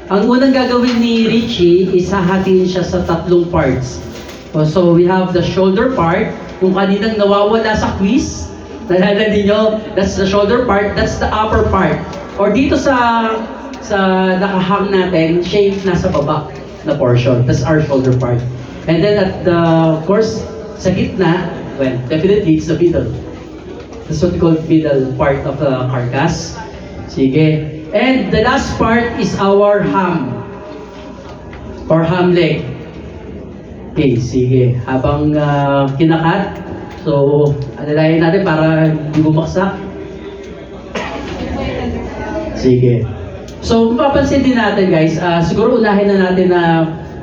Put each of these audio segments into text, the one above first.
Ang unang gagawin ni Richie is hahatiin siya sa tatlong parts. So we have the shoulder part, yung kaninang nawawala sa quiz. Nalala niyo, that's the shoulder part, that's the upper part. Or dito sa nakahang natin, siya yung nasa baba na portion. That's our shoulder part. And then at the, of course, sa gitna, well, definitely it's the middle. That's what we call middle part of the carcass. Sige. And the last part is our ham. Or ham leg. Okay, sige. Habang kinakat, so, alalayan natin para hindi bumaksak. Sige. So, mapapansin din natin guys, siguro unahin na natin na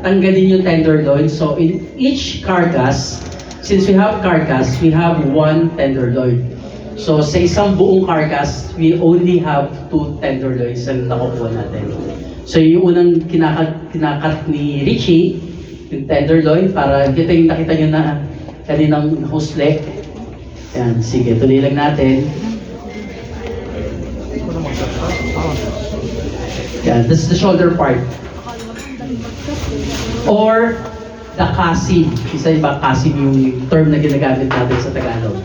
tanggalin yung tenderloin. So, in each carcass, since we have carcass, we have one tenderloin. So, sa isang buong carcass, we only have 2 tenderloins ang nakukuha natin. So, yung unang kinakat ni Richie, yung tenderloin, para kita yung nakita nyo na kaninang husle. Yan, sige, tuloy lang natin. Yan, this is the shoulder part. Or, the kasim. Isa iba, kasim yung term na ginagamit natin sa Tagalog.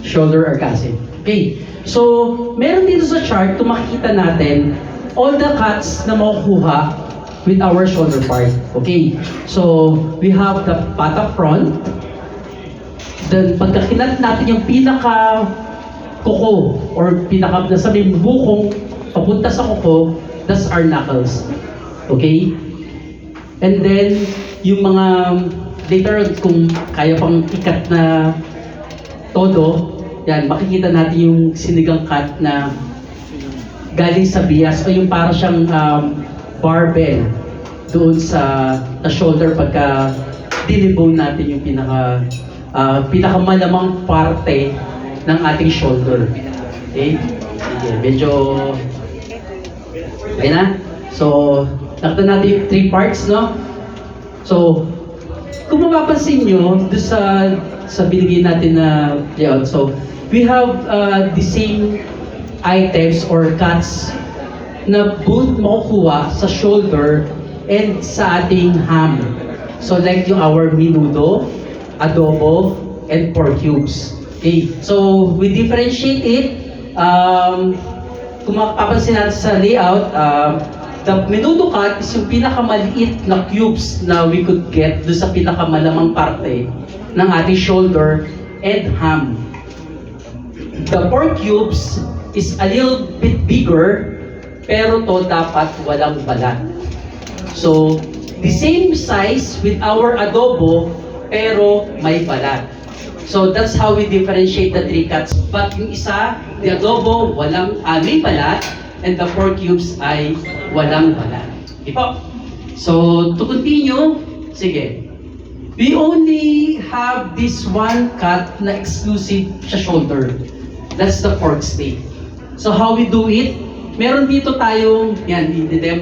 Shoulder or kasim. Okay, so, meron dito sa chart, kung makikita natin, all the cuts na makukuha with our shoulder part. Okay, so, we have the pata front. Then, pagka kinat natin yung pinaka kuko or pinaka nasabi bukong papunta sa kuko, that's our knuckles. Okay? And then, yung mga later kung kaya pang ikat na todo, yan, makikita natin yung sinigang cut na galing sa bias o yung para siyang barbell doon sa shoulder pagka dinibone natin yung pinakamalamang parte ng ating shoulder. Okay? Sige, medyo okay na? So, nakita natin yung 3 parts, no? So, kung mapapansin nyo, doon sa binigay natin na layout, so, we have the same items or cuts na both makukuha sa shoulder and sa ating ham. So, like yung our menudo, adobo, and pork cubes. Okay, so we differentiate it. Kung mapapansin natin sa layout, the menudo cut is yung pinakamaliit na cubes na we could get doon sa pinakamalamang parte ng ating shoulder and ham. The pork cubes is a little bit bigger, pero to dapat walang balat. So, the same size with our adobo, pero may balat. So, that's how we differentiate the 3 cuts. But yung isa, the adobo, may balat, and the pork cubes ay walang balat. Okay po? So, to continue, sige. We only have this one cut na exclusive sa shoulder. That's the pork steak. So, how we do it? Meron dito tayong, yan, i-demo